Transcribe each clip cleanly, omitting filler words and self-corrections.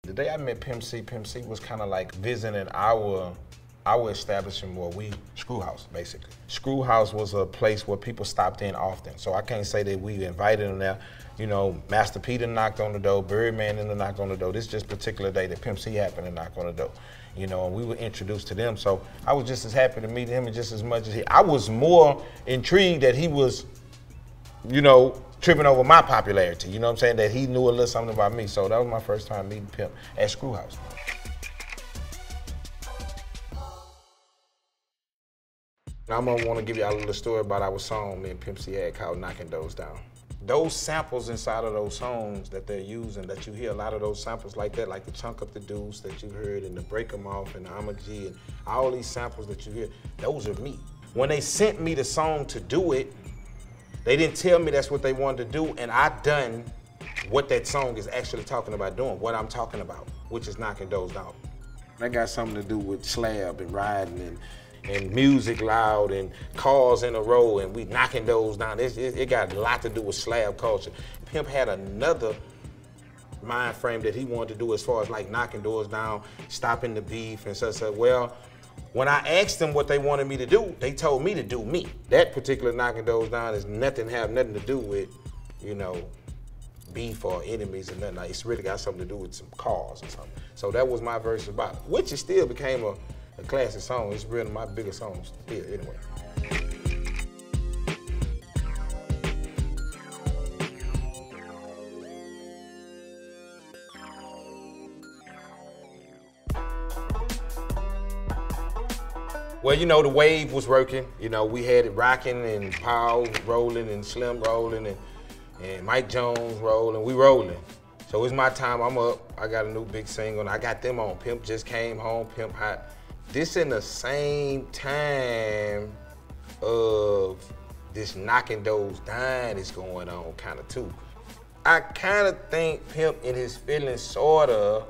The day I met Pimp C was kind of like visiting our establishment where we, Screw House, basically. Screw House was a place where people stopped in often. So I can't say that we invited them there. You know, Master P done knocked on the door, Birdman done knocked on the door. This just particular day that Pimp C happened to knock on the door. You know, and we were introduced to them. So I was just as happy to meet him and just as much as he. I was more intrigued that he was, you know, tripping over my popularity. You know what I'm saying? That he knew a little something about me. So that was my first time meeting Pimp at Screw House. I'm gonna want to give y'all a little story about our song me and Pimp C had called Knocking Doors Down. Those samples inside of those songs that they're using, that you hear a lot of those samples like that, like the Chunk Up the Deuce that you heard and the Break 'em Off and the I'm a G and all these samples that you hear, those are me. When they sent me the song to do it, they didn't tell me that's what they wanted to do, and I done what that song is actually talking about doing, what I'm talking about, which is knocking doors down. That got something to do with slab and riding and music loud and cars in a row and we knocking those down. It got a lot to do with slab culture. Pimp had another mind frame that he wanted to do as far as like knocking doors down, stopping the beef and such. Well, when I asked them what they wanted me to do, they told me to do me. That particular knocking doors down is have nothing to do with, you know, beef or enemies and nothing. Like, it's really got something to do with some cars or something. So that was my verse about it, which it still became a classic song. It's one of my biggest songs here, anyway. Well, you know, the wave was working. You know, we had it rocking and Paul rolling and Slim rolling and Mike Jones rolling. We rolling. So it's my time. I'm up. I got a new big single and I got them on. Pimp Just Came Home, Pimp Hot. This in the same time of this knocking doors down is going on kind of too. I kind of think Pimp in his feelings sort of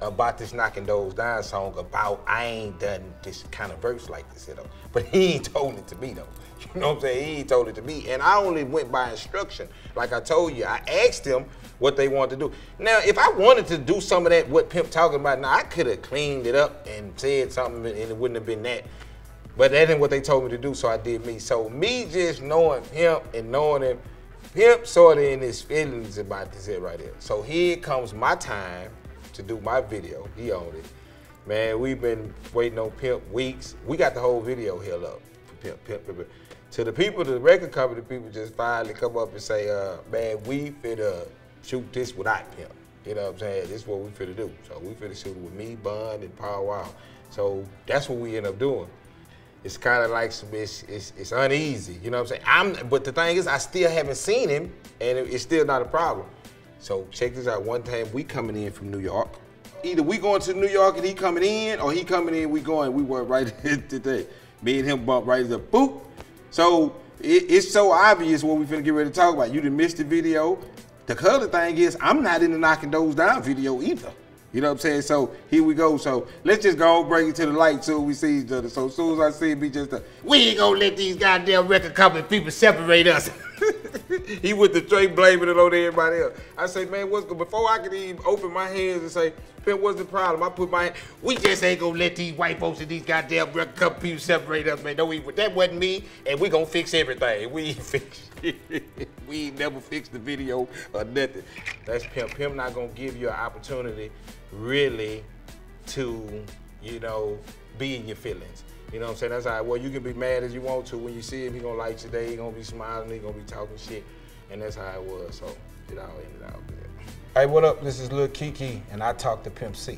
about this knocking doors down song about I ain't done this kind of verse like this, you know. But he ain't told it to me though. You know what I'm saying? He ain't told it to me. And I only went by instruction. Like I told you, I asked them what they wanted to do. Now, if I wanted to do some of that, what Pimp talking about now, I could have cleaned it up and said something and it wouldn't have been that. But that ain't what they told me to do, so I did me. So me just knowing Pimp and knowing him, Pimp sort of in his feelings about this here right here. So here comes my time to do my video. He owned it. Man, we've been waiting on Pimp weeks. We got the whole video here up for Pimp. To the people, the record company people just finally come up and say, man, we finna shoot this without Pimp. You know what I'm saying? This is what we finna do. So we finna shoot it with me, Bun, and Paul Wall. So that's what we end up doing. It's kind of like it's uneasy, you know what I'm saying? But the thing is, I still haven't seen him, and it's still not a problem. So check this out. One time we coming in from New York. Either we going to New York and he coming in, or he coming in, we going. We were right today. Me and him bump right up, boop. So it's so obvious what we finna get ready to talk about. You done missed the video. The other thing is, I'm not in the knocking doors down video either. You know what I'm saying? So here we go. So let's just go bring it to the light so we see each other. So as soon as I see it, be just we ain't gonna let these goddamn record company people separate us. He went to straight blaming it on everybody else. I say, man, what's good? Before I could even open my hands and say, Pimp, what's the problem? I put my hand, we just ain't gonna let these white folks and these goddamn record company people separate us, man. That wasn't me, and we gonna fix everything. We ain't fix it. We ain't never fixed the video or nothing. That's Pimp. Pimp not gonna give you an opportunity really to, you know, be in your feelings. You know what I'm saying? That's how, well, you can be mad as you want to. When you see him, he gonna like today, he gonna be smiling, he gonna be talking shit. And that's how it was, so it all ended out good. Hey, what up? This is Lil Keke, and I talk to Pimp C.